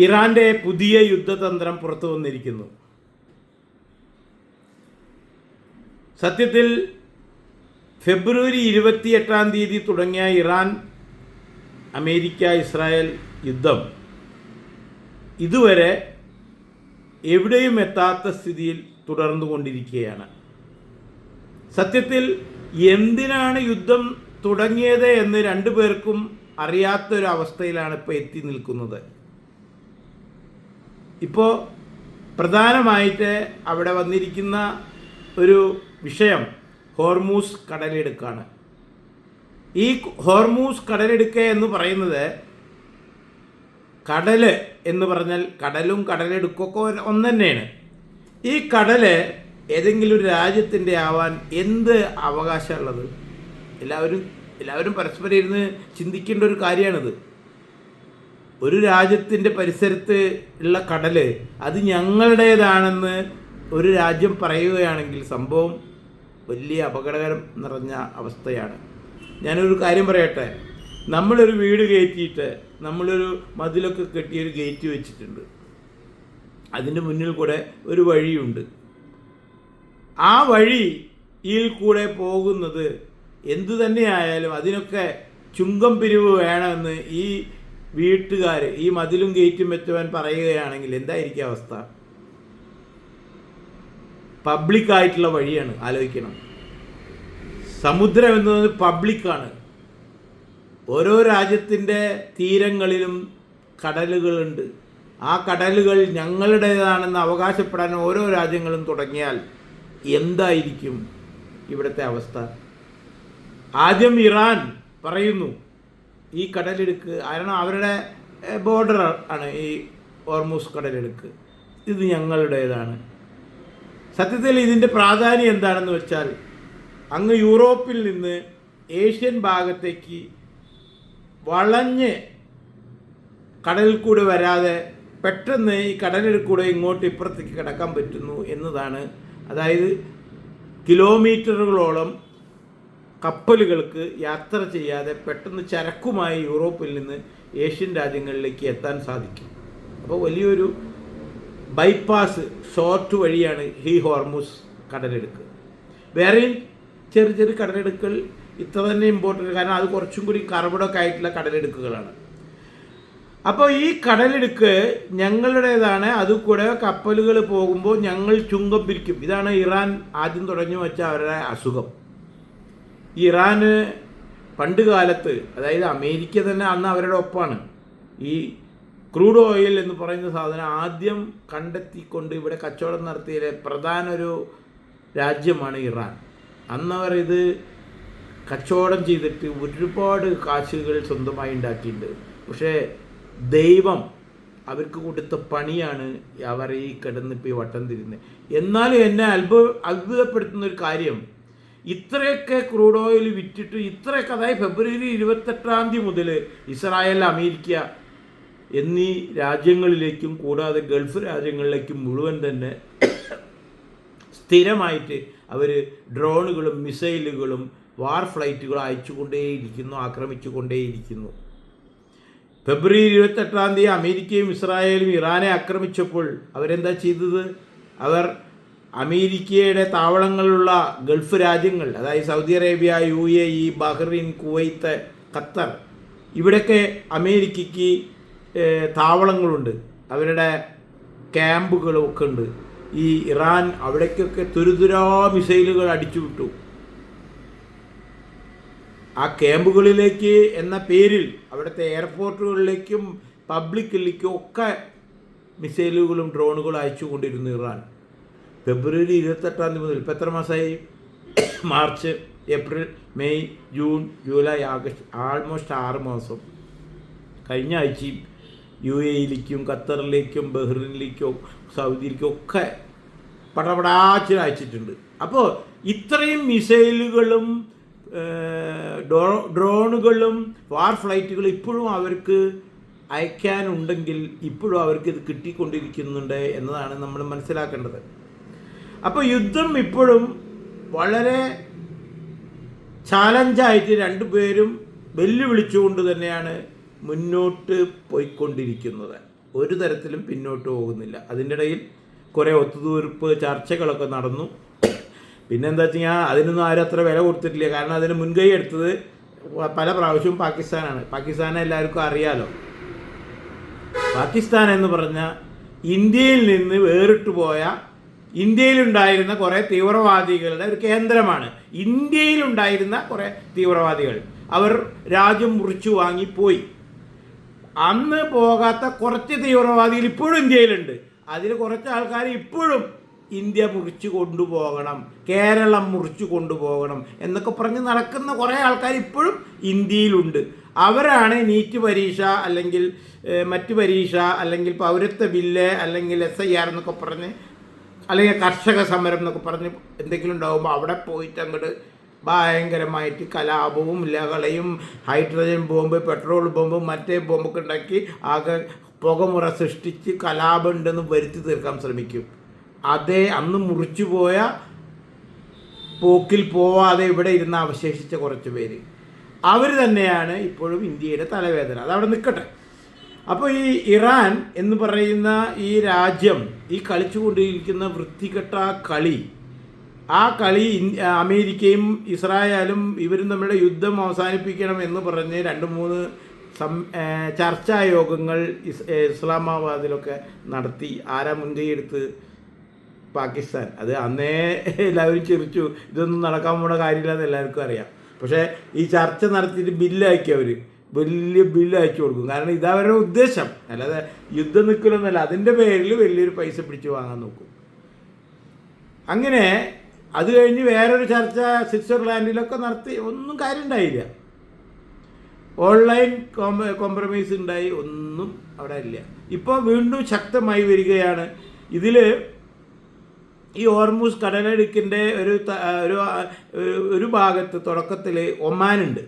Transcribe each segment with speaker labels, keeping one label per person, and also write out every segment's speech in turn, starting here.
Speaker 1: ഇറാന്റെ പുതിയ യുദ്ധതന്ത്രം പുറത്തു വന്നിരിക്കുന്നു. സത്യത്തിൽ ഫെബ്രുവരി 28 തുടങ്ങിയ ഇറാൻ അമേരിക്ക ഇസ്രായേൽ യുദ്ധം ഇതുവരെ എവിടെയും എത്താത്ത സ്ഥിതിയിൽ തുടർന്നുകൊണ്ടിരിക്കുകയാണ്. സത്യത്തിൽ എന്തിനാണ് യുദ്ധം തുടങ്ങിയത് എന്ന് രണ്ടുപേർക്കും അറിയാത്തൊരവസ്ഥയിലാണ് ഇപ്പോൾ എത്തി നിൽക്കുന്നത്. ഇപ്പോൾ പ്രധാനമായിട്ട് അവിടെ വന്നിരിക്കുന്ന ഒരു വിഷയം ഹോർമൂസ് കടലിടുക്കാണ്. ഈ ഹോർമൂസ് കടലിടുക്ക് എന്ന് പറയുന്നത്, കടല് എന്ന് പറഞ്ഞാൽ കടലും കടലിടുക്കൊക്കെ ഒന്ന് തന്നെയാണ്. ഈ കടല് ഏതെങ്കിലും ഒരു രാജ്യത്തിൻ്റെ ആവാൻ എന്ത് അവകാശമുള്ളത്? എല്ലാവരും പരസ്പരം ഇരുന്ന് ചിന്തിക്കേണ്ട ഒരു കാര്യമാണിത്. ഒരു രാജ്യത്തിൻ്റെ പരിസരത്ത് ഉള്ള കടല് അത് ഞങ്ങളുടേതാണെന്ന് ഒരു രാജ്യം പറയുകയാണെങ്കിൽ സംഭവം വലിയ അപകടകരം നിറഞ്ഞ അവസ്ഥയാണ്. ഞാനൊരു കാര്യം പറയട്ടെ. നമ്മളൊരു വീട് കയറ്റിയിട്ട് നമ്മളൊരു മതിലൊക്കെ കെട്ടിയൊരു ഗേറ്റ് വെച്ചിട്ടുണ്ട്. അതിൻ്റെ മുന്നിൽ കൂടെ ഒരു വഴിയുണ്ട്. ആ വഴിയിൽ കൂടെ പോകുന്നത് എന്തു തന്നെയായാലും അതിനൊക്കെ ചുങ്കം പിരിവ് വേണമെന്ന് ഈ വീട്ടുകാർ, ഈ മതിലും ഗേറ്റും വെച്ചവൻ പറയുകയാണെങ്കിൽ എന്തായിരിക്കും അവസ്ഥ? പബ്ലിക്കായിട്ടുള്ള വഴിയാണ്, ആലോചിക്കണം. സമുദ്രം എന്നത് പബ്ലിക്കാണ്. ഓരോ രാജ്യത്തിൻ്റെ തീരങ്ങളിലും കടലുകളുണ്ട്. ആ കടലുകൾ ഞങ്ങളുടേതാണെന്ന് അവകാശപ്പെടാൻ ഓരോ രാജ്യങ്ങളും തുടങ്ങിയാൽ എന്തായിരിക്കും ഇവിടുത്തെ അവസ്ഥ? ആദ്യം ഇറാൻ പറയുന്നു ഈ കടലിടുക്ക്, കാരണം അവരുടെ ബോർഡർ ആണ് ഈ ഹോർമൂസ് കടലിടുക്ക്, ഇത് ഞങ്ങളുടേതാണ്. സത്യത്തിൽ ഇതിൻ്റെ പ്രാധാന്യം എന്താണെന്ന് വെച്ചാൽ, അങ്ങ് യൂറോപ്പിൽ നിന്ന് ഏഷ്യൻ ഭാഗത്തേക്ക് വളഞ്ഞ് കടലിൽ കൂടെ വരാതെ പെട്ടെന്ന് ഈ കടലിൽ കൂടെ ഇങ്ങോട്ട് ഇപ്പുറത്തേക്ക് കിടക്കാൻ പറ്റുന്നു എന്നതാണ്. അതായത് കിലോമീറ്ററുകളോളം കപ്പലുകൾക്ക് യാത്ര ചെയ്യാതെ പെട്ടെന്ന് ചരക്കുമായി യൂറോപ്പിൽ നിന്ന് ഏഷ്യൻ രാജ്യങ്ങളിലേക്ക് എത്താൻ സാധിക്കും. അപ്പോൾ വലിയൊരു ബൈപ്പാസ്, ഷോർട്ട് വഴിയാണ് ഈ ഹോർമൂസ് കടലിടുക്ക്. വേറെയും ചെറിയ ചെറിയ കടലിടുക്കുകൾ ഇത്ര തന്നെ ഇമ്പോർട്ടൻ്റ്, കാരണം അത് കുറച്ചും കൂടി കർബിടൊക്കെ ആയിട്ടുള്ള കടലിടുക്കുകളാണ്. അപ്പോൾ ഈ കടലിടുക്ക് ഞങ്ങളുടേതാണ്, അതുകൂടെ കപ്പലുകൾ പോകുമ്പോൾ ഞങ്ങൾ ചുങ്കം പിരിക്കും. ഇതാണ് ഇറാൻ ആദ്യം തുടങ്ങി വെച്ച അവരുടെ അസുഖം. ഇറാന് പണ്ട് കാലത്ത്, അതായത് അമേരിക്ക തന്നെ അന്ന് അവരുടെ ഒപ്പമാണ്, ഈ ക്രൂഡ് ഓയിൽ എന്ന് പറയുന്ന സാധനം ആദ്യം കണ്ടെത്തിക്കൊണ്ട് ഇവിടെ കച്ചവടം നടത്തിയ പ്രധാന ഒരു രാജ്യമാണ് ഇറാൻ. അന്നവർ ഇത് കച്ചവടം ചെയ്തിട്ട് ഒരുപാട് കാശുകൾ സ്വന്തമായി ഉണ്ടാക്കിയിട്ടുണ്ട്. പക്ഷേ ദൈവം അവർക്ക് കൊടുത്ത പണിയാണ് അവർ ഈ കിടന്നിപ്പോൾ ഈ വട്ടം തിരിയുന്നത്. എന്നാലും എന്നെ അത്ഭുതപ്പെടുത്തുന്ന ഒരു കാര്യം, ഇത്രയൊക്കെ ക്രൂഡ് ഓയിൽ വിറ്റിട്ട് ഇത്രയൊക്കെ, അതായത് ഫെബ്രുവരി 28 മുതൽ ഇസ്രായേൽ, അമേരിക്ക എന്നീ രാജ്യങ്ങളിലേക്കും കൂടാതെ ഗൾഫ് രാജ്യങ്ങളിലേക്കും മുഴുവൻ തന്നെ സ്ഥിരമായിട്ട് അവർ ഡ്രോണുകളും മിസൈലുകളും വാർ ഫ്ലൈറ്റുകളും അയച്ചുകൊണ്ടേയിരിക്കുന്നു, ആക്രമിച്ചുകൊണ്ടേയിരിക്കുന്നു. ഫെബ്രുവരി 28 അമേരിക്കയും ഇസ്രായേലും ഇറാനെ ആക്രമിച്ചപ്പോൾ അവരെന്താ ചെയ്തത്? അവർ അമേരിക്കയുടെ താവളങ്ങളുള്ള ഗൾഫ് രാജ്യങ്ങൾ, അതായത് Saudi Arabia, UAE, Bahrain, Kuwait, Qatar, ഇവിടെയൊക്കെ അമേരിക്കയ്ക്ക് താവളങ്ങളുണ്ട്, അവരുടെ ക്യാമ്പുകളൊക്കെ ഉണ്ട്. ഈ ഇറാൻ അവിടേക്കൊക്കെ തുരുതുരാ മിസൈലുകൾ അടിച്ചു വിട്ടു. ആ ക്യാമ്പുകളിലേക്ക് എന്ന പേരിൽ അവിടുത്തെ എയർപോർട്ടുകളിലേക്കും പബ്ലിക്കിലേക്കും ഒക്കെ മിസൈലുകളും ഡ്രോണുകളും അയച്ചു കൊണ്ടിരുന്നു ഇറാൻ. ഫെബ്രുവരി 28 മുതൽ ഇപ്പം എത്ര മാസമായി? March, April, May, June, July, August, almost 6 മാസം. കഴിഞ്ഞ ആഴ്ചയും UAEയിലേക്കും ഖത്തറിലേക്കും ബഹ്റിനിലേക്കും സൗദിയിലേക്കും ഒക്കെ പടപടാച്ചിൽ അയച്ചിട്ടുണ്ട്. അപ്പോൾ ഇത്രയും മിസൈലുകളും ഡ്രോണുകളും വാർ ഫ്ലൈറ്റുകളും ഇപ്പോഴും അവർക്ക് അയക്കാനുണ്ടെങ്കിൽ ഇപ്പോഴും അവർക്ക് ഇത് കിട്ടിക്കൊണ്ടിരിക്കുന്നുണ്ട് എന്നതാണ് നമ്മൾ മനസ്സിലാക്കേണ്ടത്. അപ്പോൾ യുദ്ധം ഇപ്പോഴും വളരെ ചാലഞ്ചായിട്ട് രണ്ടുപേരും വെല്ലുവിളിച്ചുകൊണ്ട് തന്നെയാണ് മുന്നോട്ട് പോയിക്കൊണ്ടിരിക്കുന്നത്. ഒരു തരത്തിലും പിന്നോട്ട് പോകുന്നില്ല. അതിൻ്റെ ഇടയിൽ കുറേ ഒത്തുതീർപ്പ് ചർച്ചകളൊക്കെ നടന്നു. പിന്നെന്താ വെച്ച് കഴിഞ്ഞാൽ അതിനൊന്നും ആരും അത്ര വില കൊടുത്തിട്ടില്ല. കാരണം അതിന് മുൻകൈ എടുത്തത് പല പ്രാവശ്യവും പാകിസ്ഥാനാണ്. പാകിസ്ഥാനെ എല്ലാവർക്കും അറിയാലോ. പാകിസ്ഥാൻ എന്ന് പറഞ്ഞാൽ ഇന്ത്യയിൽ നിന്ന് വേറിട്ട് പോയ, ഇന്ത്യയിലുണ്ടായിരുന്ന കുറേ തീവ്രവാദികളുടെ ഒരു കേന്ദ്രമാണ്. ഇന്ത്യയിലുണ്ടായിരുന്ന കുറേ തീവ്രവാദികൾ അവർ രാജ്യം മുറിച്ചു വാങ്ങിപ്പോയി. അന്ന് പോകാത്ത കുറച്ച് തീവ്രവാദികൾ ഇപ്പോഴും ഇന്ത്യയിലുണ്ട്. അതിൽ കുറച്ച് ആൾക്കാർ ഇപ്പോഴും ഇന്ത്യ മുറിച്ചു കൊണ്ടുപോകണം, കേരളം മുറിച്ചു കൊണ്ടുപോകണം എന്നൊക്കെ പറഞ്ഞ് നടക്കുന്ന കുറേ ആൾക്കാർ ഇപ്പോഴും ഇന്ത്യയിലുണ്ട്. അവരാണ് നീറ്റ് പരീക്ഷ അല്ലെങ്കിൽ മറ്റ് പരീക്ഷ അല്ലെങ്കിൽ പൗരത്വ ബില്ല് അല്ലെങ്കിൽ SIR എന്നൊക്കെ പറഞ്ഞ് അല്ലെങ്കിൽ കർഷക സമരം എന്നൊക്കെ പറഞ്ഞ് എന്തെങ്കിലും ഉണ്ടാകുമ്പോൾ അവിടെ പോയിട്ട് അങ്ങോട്ട് ഭയങ്കരമായിട്ട് കലാപവും ലഹളയും ഹൈഡ്രജൻ ബോംബ്, പെട്രോൾ ബോംബ്, മറ്റേ ബോംബൊക്കെ ഉണ്ടാക്കി ആകെ പുകമുറ സൃഷ്ടിച്ച് കലാപം ഉണ്ടെന്ന് വരുത്തി തീർക്കാൻ ശ്രമിക്കും. അതേ അന്ന് മുറിച്ചു പോയ പോക്കിൽ പോവാതെ ഇവിടെ ഇരുന്ന് അവശേഷിച്ച കുറച്ച് പേര്, അവർ തന്നെയാണ് ഇപ്പോഴും ഇന്ത്യയുടെ തലവേദന. അതവിടെ നിൽക്കട്ടെ. അപ്പോൾ ഈ ഇറാൻ എന്ന് പറയുന്ന ഈ രാജ്യം ഈ കളിച്ചുകൊണ്ടിരിക്കുന്ന വൃത്തികെട്ട കളി, ആ കളി അമേരിക്കയും ഇസ്രായേലും ഇവരും തമ്മിലുള്ള യുദ്ധം അവസാനിപ്പിക്കണം എന്ന് പറഞ്ഞ് 2-3 ചർച്ചാ യോഗങ്ങൾ ഇസ്ലാമാബാദിലൊക്കെ നടത്തി. ആരാ മുൻകൈ എടുത്ത്? പാകിസ്ഥാൻ. അത് അന്നേ എല്ലാവരും ചിരിച്ചു, ഇതൊന്നും നടക്കാൻ പോണ കാര്യമില്ലെന്ന് എല്ലാവർക്കും അറിയാം. പക്ഷേ ഈ ചർച്ച നടത്തിയിട്ട് ബില്ലയക്കി, അവർ വലിയ ബില്ല് അയച്ചു കൊടുക്കും. കാരണം ഇതവരുടെ ഉദ്ദേശം, അല്ലാതെ യുദ്ധം നിൽക്കലൊന്നുമല്ല. അതിൻ്റെ പേരിൽ വലിയൊരു പൈസ പിടിച്ച് വാങ്ങാൻ നോക്കും. അങ്ങനെ അത് കഴിഞ്ഞ് വേറൊരു ചർച്ച സ്വിറ്റ്സർലാൻഡിലൊക്കെ നടത്തി, ഒന്നും കാര്യം ഉണ്ടായില്ല. ഓൺലൈൻ കോംപ്രമൈസ് ഉണ്ടായി, ഒന്നും അവിടെ ഇല്ല. ഇപ്പോൾ വീണ്ടും ശക്തമായി വരികയാണ്. ഇതിൽ ഈ ഹോർമൂസ് കടലിടുക്കിൻ്റെ ഒരു ഭാഗത്ത് തുടക്കത്തിൽ ഒമാനുണ്ട്.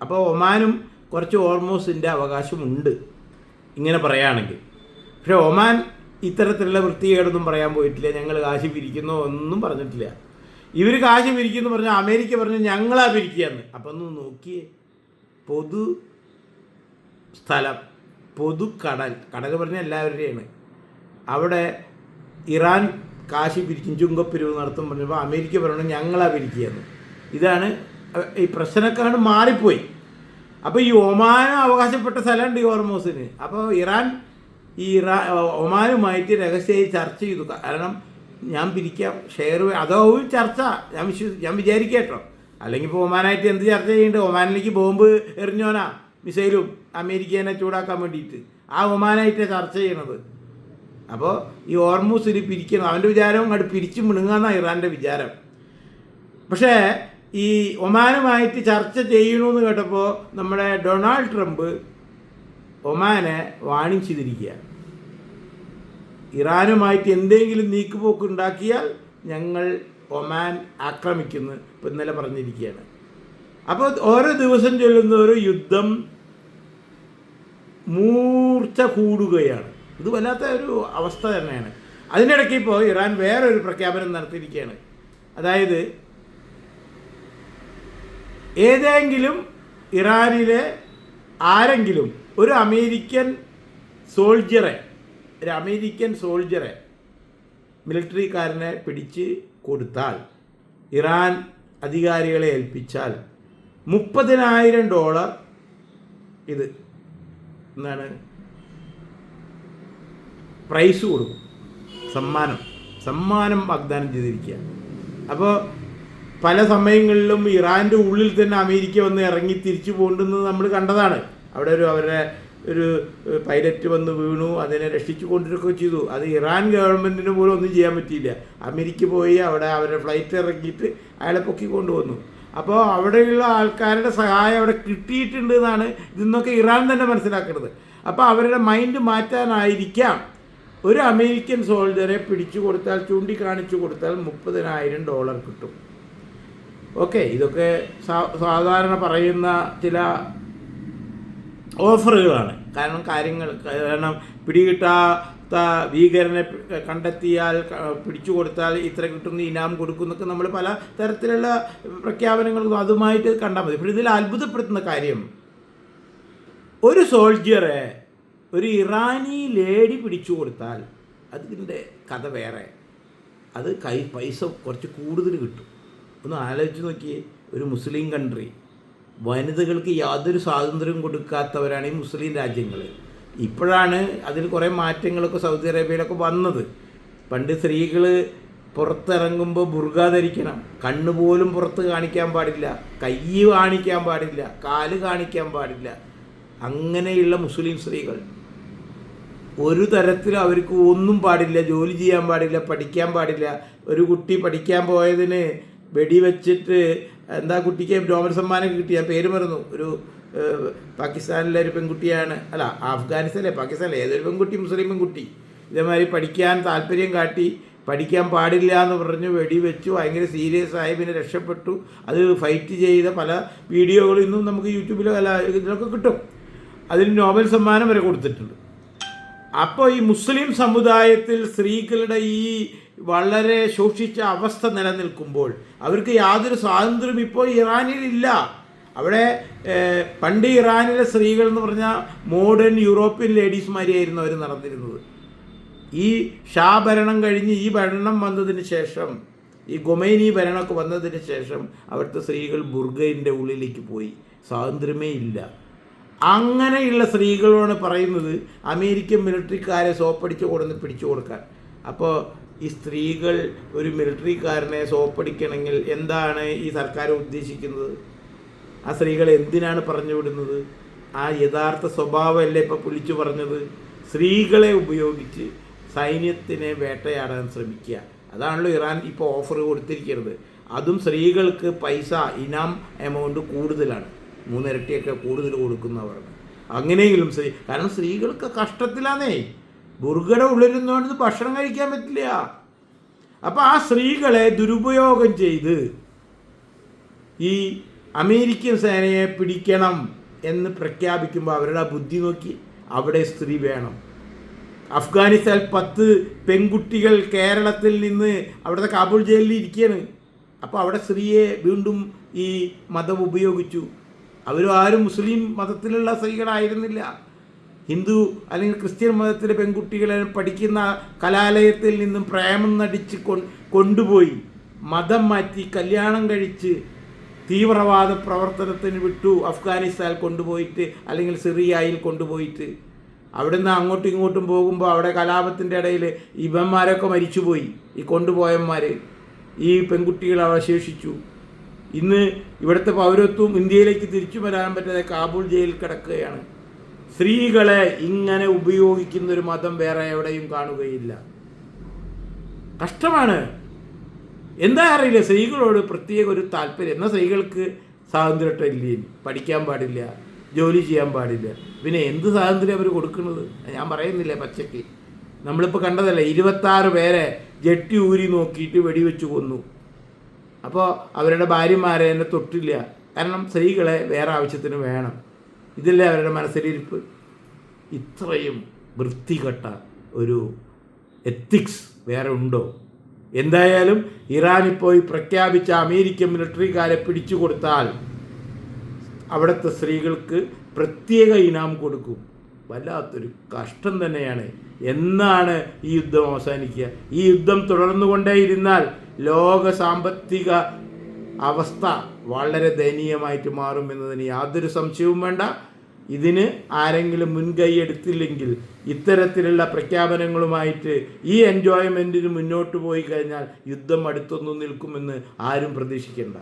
Speaker 1: അപ്പോൾ ഒമാനും കുറച്ച് ഹോർമൂസിൻ്റെ അവകാശമുണ്ട് ഇങ്ങനെ പറയുകയാണെങ്കിൽ. പക്ഷേ ഒമാൻ ഇത്തരത്തിലുള്ള വൃത്തികേടൊന്നും പറയാൻ പോയിട്ടില്ല. ഞങ്ങൾ കാശ് പിരിക്കുന്നോ ഒന്നും പറഞ്ഞിട്ടില്ല. ഇവർ കാശ് പിരിക്കുമെന്ന് പറഞ്ഞാൽ അമേരിക്ക പറഞ്ഞു ഞങ്ങളാ പിരിക്കുകയെന്ന്. അപ്പം ഒന്ന് നോക്കിയേ, പൊതു സ്ഥലം, പൊതു കടൽ, കടൽ പറഞ്ഞാൽ എല്ലാവരുടെയാണ്. അവിടെ ഇറാൻ കാശ് പിരിക്കും, ചുങ്കപ്പിരിവ് നടത്തും പറഞ്ഞപ്പോൾ അമേരിക്ക പറഞ്ഞു ഞങ്ങളാ പിരിക്കുകയെന്ന്. ഇതാണ് ഈ പ്രശ്നമൊക്കെ മാറിപ്പോയി. അപ്പോൾ ഈ ഒമാന് അവകാശപ്പെട്ട സ്ഥലമുണ്ട് ഈ ഹോർമൂസിന്. അപ്പോൾ ഇറാൻ ഒമാനുമായിട്ട് രഹസ്യമായി ചർച്ച ചെയ്തു. കാരണം ഞാൻ പിരിക്കാം, ഷെയർ, അതാവും ചർച്ച. ഞാൻ വിചാരിക്കട്ടോ. അല്ലെങ്കിൽ ഇപ്പോൾ ഒമാനായിട്ട് എന്ത് ചർച്ച ചെയ്യുന്നുണ്ട്? ഒമാനിലേക്ക് ബോംബ് എറിഞ്ഞോനാ, മിസൈലും, അമേരിക്കേനെ ചൂടാക്കാൻ വേണ്ടിയിട്ട്. ആ ഒമാനായിട്ട് ചർച്ച ചെയ്യണത്. അപ്പോൾ ഈ ഹോർമൂസിന് പിരിക്കണം, അവൻ്റെ വിചാരം അങ്ങോട്ട് പിരിച്ചു മിണുങ്ങാന്നാണ് ഇറാൻ്റെ വിചാരം. പക്ഷേ ഈ ഒമാനുമായിട്ട് ചർച്ച ചെയ്യണമെന്ന് കേട്ടപ്പോൾ നമ്മുടെ ഡൊണാൾഡ് ട്രംപ് ഒമാനെ വാണിംഗ് ചെയ്തിരിക്കുക. ഇറാനുമായിട്ട് എന്തെങ്കിലും നീക്കുപോക്ക് ഉണ്ടാക്കിയാൽ ഞങ്ങൾ ഒമാൻ ആക്രമിക്കുന്നു ഇപ്പം ഇന്നലെ പറഞ്ഞിരിക്കുകയാണ്. അപ്പോൾ ഓരോ ദിവസം ചൊല്ലുന്ന ഒരു യുദ്ധം മൂർച്ച കൂടുകയാണ്. ഇത് വല്ലാത്ത ഒരു അവസ്ഥ തന്നെയാണ്. അതിനിടയ്ക്ക് ഇപ്പോൾ ഇറാൻ വേറൊരു പ്രഖ്യാപനം നടത്തിയിരിക്കുകയാണ്. അതായത് ഏതെങ്കിലും ഇറാനിലെ ആരെങ്കിലും ഒരു അമേരിക്കൻ സോൾജറെ മിലിറ്ററിക്കാരനെ പിടിച്ച് കൊടുത്താൽ, ഇറാൻ അധികാരികളെ ഏൽപ്പിച്ചാൽ $30,000 ഇത് എന്താണ് പ്രൈസ് കൊടുക്കും, സമ്മാനം വാഗ്ദാനം ചെയ്തിരിക്കുക. അപ്പോൾ പല സമയങ്ങളിലും ഇറാൻ്റെ ഉള്ളിൽ തന്നെ അമേരിക്ക വന്ന് ഇറങ്ങി തിരിച്ചു പോകേണ്ടുന്നത് നമ്മൾ കണ്ടതാണ്. അവിടെ അവരുടെ ഒരു പൈലറ്റ് വന്ന് വീണു, അതിനെ രക്ഷിച്ചു കൊണ്ടിരിക്കുകയൊക്കെ ചെയ്തു. അത് ഇറാൻ ഗവൺമെൻറ്റിന് പോലും ഒന്നും ചെയ്യാൻ പറ്റിയില്ല. അമേരിക്ക പോയി അവിടെ അവരുടെ ഫ്ലൈറ്റ് ഇറക്കിയിട്ട് അയാളെ പൊക്കി കൊണ്ടുവന്നു. അപ്പോൾ അവിടെയുള്ള ആൾക്കാരുടെ സഹായം അവിടെ കിട്ടിയിട്ടുണ്ട് എന്നാണ് ഇതെന്നൊക്കെ ഇറാൻ തന്നെ മനസ്സിലാക്കുന്നത്. അപ്പോൾ അവരുടെ മൈൻഡ് മാറ്റാനായിരിക്കാം ഒരു അമേരിക്കൻ സോൾജറെ പിടിച്ചു കൊടുത്താൽ, ചൂണ്ടിക്കാണിച്ചു കൊടുത്താൽ $30,000 കിട്ടും. ഓക്കെ, ഇതൊക്കെ സാധാരണ പറയുന്ന ചില ഓഫറുകളാണ്. കാരണം പിടികിട്ടാത്ത ഭീകരനെ കണ്ടെത്തിയാൽ, പിടിച്ചു കൊടുത്താൽ ഇത്ര കിട്ടുന്ന ഇനാം കൊടുക്കുന്നൊക്കെ നമ്മൾ പല തരത്തിലുള്ള പ്രഖ്യാപനങ്ങളും അതുമായിട്ട് കണ്ടാൽ മതി. പക്ഷേ ഇതിൽ അത്ഭുതപ്പെടുത്തുന്ന കാര്യം, ഒരു സോൾജിയറെ ഒരു ഇറാനി ലേഡി പിടിച്ചു കൊടുത്താൽ അതിൻ്റെ കഥ വേറെ. അത് പൈസ കുറച്ച് കൂടുതൽ കിട്ടും. ഒന്ന് ആലോചിച്ച് നോക്കിയേ, ഒരു മുസ്ലിം കൺട്രി, വനിതകൾക്ക് യാതൊരു സ്വാതന്ത്ര്യം കൊടുക്കാത്തവരാണ് ഈ മുസ്ലിം രാജ്യങ്ങൾ. ഇപ്പോഴാണ് അതിൽ കുറേ മാറ്റങ്ങളൊക്കെ സൗദി അറേബ്യയിലൊക്കെ വന്നത്. പണ്ട് സ്ത്രീകൾ പുറത്തിറങ്ങുമ്പോൾ ബുർഖ ധരിക്കണം, കണ്ണുപോലും പുറത്ത് കാണിക്കാൻ പാടില്ല, കൈ കാണിക്കാൻ പാടില്ല, കാല് കാണിക്കാൻ പാടില്ല. അങ്ങനെയുള്ള മുസ്ലിം സ്ത്രീകൾ ഒരു തരത്തിലും അവർക്ക് ഒന്നും പാടില്ല, ജോലി ചെയ്യാൻ പാടില്ല, പഠിക്കാൻ പാടില്ല. ഒരു കുട്ടി പഠിക്കാൻ പോയതിന് വെടിവെച്ചിട്ട് എന്താ കുട്ടിക്ക് നോബൽ സമ്മാനം കിട്ടി, ഞാൻ പേര് മറന്നു, ഒരു പാകിസ്ഥാനിലെ ഒരു പെൺകുട്ടിയാണ്, അല്ല അഫ്ഗാനിസ്ഥാനിലെ പാകിസ്ഥാനിലെ ഏതൊരു പെൺകുട്ടി, മുസ്ലിം പെൺകുട്ടി, ഇതേമാതിരി പഠിക്കാൻ താല്പര്യം കാട്ടി പഠിക്കാൻ പാടില്ല എന്ന് പറഞ്ഞ് വെടിവെച്ചു, ഭയങ്കര സീരിയസ് ആയി, പിന്നെ രക്ഷപ്പെട്ടു. അത് ഫൈറ്റ് ചെയ്ത പല വീഡിയോകളും ഇന്നും നമുക്ക് യൂട്യൂബിലോ അല്ല ഇതിലൊക്കെ കിട്ടും. അതിന് നോബൽ സമ്മാനം വരെ കൊടുത്തിട്ടുണ്ട്. അപ്പോൾ ഈ മുസ്ലിം സമുദായത്തിൽ സ്ത്രീകളുടെ ഈ വളരെ ശോഷിച്ച അവസ്ഥ നിലനിൽക്കുമ്പോൾ അവർക്ക് യാതൊരു സ്വാതന്ത്ര്യം ഇപ്പോൾ ഇറാനിലില്ല. അവിടെ പണ്ട് ഇറാനിലെ സ്ത്രീകൾ എന്ന് പറഞ്ഞാൽ മോഡേൺ യൂറോപ്യൻ ലേഡീസ്മാരെയായിരുന്നു അവർ നടന്നിരുന്നത്. ഈ ഷാ ഭരണം കഴിഞ്ഞ് ഈ ഭരണം വന്നതിന് ശേഷം, ഈ ഖൊമൈനി ഭരണമൊക്കെ വന്നതിന് ശേഷം അവിടുത്തെ സ്ത്രീകൾ ബുർഖയുടെ ഉള്ളിലേക്ക് പോയി, സ്വാതന്ത്ര്യമേ ഇല്ല. അങ്ങനെയുള്ള സ്ത്രീകളോട് പറയുന്നത് അമേരിക്കൻ മിലിറ്ററിക്കാരെ സോപ്പടിച്ച് കൊടുന്ന് പിടിച്ചു കൊടുക്കാൻ. അപ്പോൾ ഈ സ്ത്രീകൾ ഒരു മിലിറ്ററിക്കാരനെ സോപ്പടിക്കണമെങ്കിൽ എന്താണ് ഈ സർക്കാർ ഉദ്ദേശിക്കുന്നത്? ആ സ്ത്രീകളെ എന്തിനാണ് പറഞ്ഞു വിടുന്നത്? ആ യഥാർത്ഥ സ്വഭാവമല്ലേ ഇപ്പോൾ വിളിച്ചു പറഞ്ഞത്? സ്ത്രീകളെ ഉപയോഗിച്ച് സൈന്യത്തിനെ വേട്ടയാടാൻ ശ്രമിക്കുക. അതാണല്ലോ ഇറാൻ ഇപ്പോൾ ഓഫർ കൊടുത്തിരിക്കുന്നത്. അതും സ്ത്രീകൾക്ക് പൈസ ഇനാം എമൗണ്ട് കൂടുതലാണ്, 3 ഇരട്ടിയൊക്കെ കൂടുതൽ കൊടുക്കുന്നവരാണ്. അങ്ങനെയെങ്കിലും കാരണം സ്ത്രീകൾക്ക് കഷ്ടത്തിലാന്നേ, ബുർഖയുടെ ഉള്ളിരുന്നുകൊണ്ട് ഭക്ഷണം കഴിക്കാൻ പറ്റില്ല. അപ്പോൾ ആ സ്ത്രീകളെ ദുരുപയോഗം ചെയ്ത് ഈ അമേരിക്കൻ സേനയെ പിടിക്കണം എന്ന് പ്രഖ്യാപിക്കുമ്പോൾ അവരുടെ ബുദ്ധി നോക്കി, അവിടെ സ്ത്രീ വേണം. അഫ്ഗാനിസ്ഥാൻ 10 പെൺകുട്ടികൾ കേരളത്തിൽ നിന്ന് അവിടുത്തെ കാബൂൾ ജയിലിൽ ഇരിക്കുകയാണ്. അപ്പോൾ അവിടെ സ്ത്രീയെ വീണ്ടും ഈ മതം ഉപയോഗിച്ചു. അവരും ആരും മുസ്ലിം മതത്തിലുള്ള സ്ത്രീകളായിരുന്നില്ല. ഹിന്ദു അല്ലെങ്കിൽ ക്രിസ്ത്യൻ മതത്തിലെ പെൺകുട്ടികളെ പഠിക്കുന്ന കലാലയത്തിൽ നിന്നും പ്രേമം നടിച്ച് കൊണ്ടുപോയി മതം മാറ്റി കല്യാണം കഴിച്ച് തീവ്രവാദ പ്രവർത്തനത്തിന് വിട്ടു. അഫ്ഗാനിസ്ഥാനിൽ കൊണ്ടുപോയിട്ട് അല്ലെങ്കിൽ സിറിയയിൽ കൊണ്ടുപോയിട്ട് അവിടെ നിന്ന് അങ്ങോട്ടും ഇങ്ങോട്ടും പോകുമ്പോൾ അവിടെ കലാപത്തിൻ്റെ ഇടയിൽ ഇവന്മാരൊക്കെ മരിച്ചുപോയി. ഈ കൊണ്ടുപോയന്മാർ, ഈ പെൺകുട്ടികൾ അവശേഷിച്ചു. ഇന്ന് ഇവിടുത്തെ പൗരത്വം ഇന്ത്യയിലേക്ക് തിരിച്ചു വരാൻ പറ്റാതെ കാബൂൾ ജയിലിൽ കിടക്കുകയാണ്. സ്ത്രീകളെ ഇങ്ങനെ ഉപയോഗിക്കുന്നൊരു മതം വേറെ എവിടെയും കാണുകയില്ല. കഷ്ടമാണ്. എന്താ അറിയില്ല, സ്ത്രീകളോട് പ്രത്യേക ഒരു താല്പര്യം. എന്നാൽ സ്ത്രീകൾക്ക് സ്വാതന്ത്ര്യം ഇല്ലേ, പഠിക്കാൻ പാടില്ല, ജോലി ചെയ്യാൻ പാടില്ല. പിന്നെ എന്ത് സ്വാതന്ത്ര്യം അവർ കൊടുക്കുന്നത്? ഞാൻ പറയുന്നില്ല പച്ചയ്ക്ക്. നമ്മളിപ്പോൾ കണ്ടതല്ലേ, 26 പേരെ ജെട്ടി ഊരി നോക്കിയിട്ട് വെടിവെച്ച് കൊന്നു. അപ്പോൾ അവരുടെ ഭാര്യമാരെ എന്നെ തൊട്ടില്ല. കാരണം സ്ത്രീകളെ വേറെ ആവശ്യത്തിന് വേണം. ഇതല്ലേ അവരുടെ മനസ്സിലിരിപ്പ്. ഇത്രയും വൃത്തികെട്ട ഒരു എത്തിക്സ് വേറെ ഉണ്ടോ? എന്തായാലും ഇറാനിൽ പോയി പ്രഖ്യാപിച്ച അമേരിക്കൻ മിലിറ്ററിക്കാരെ പിടിച്ചു കൊടുത്താൽ അവിടുത്തെ സ്ത്രീകൾക്ക് പ്രത്യേക ഇനാം കൊടുക്കും. വല്ലാത്തൊരു കഷ്ടം തന്നെയാണ്. എന്നാണ് ഈ യുദ്ധം അവസാനിക്കുക? ഈ യുദ്ധം തുടർന്നുകൊണ്ടേയിരുന്നാൽ ലോക സാമ്പത്തിക അവസ്ഥ വളരെ ദയനീയമായിട്ട് മാറുമെന്നതിന് യാതൊരു സംശയവും വേണ്ട. ഇതിന് ആരെങ്കിലും മുൻകൈ എടുത്തില്ലെങ്കിൽ ഇത്തരത്തിലുള്ള പ്രഖ്യാപനങ്ങളുമായിട്ട് ഈ എൻജോയ്മെൻറ്റിന് മുന്നോട്ട് പോയി കഴിഞ്ഞാൽ യുദ്ധം അടുത്തൊന്നും നിൽക്കുമെന്ന് ആരും പ്രതീക്ഷിക്കേണ്ട.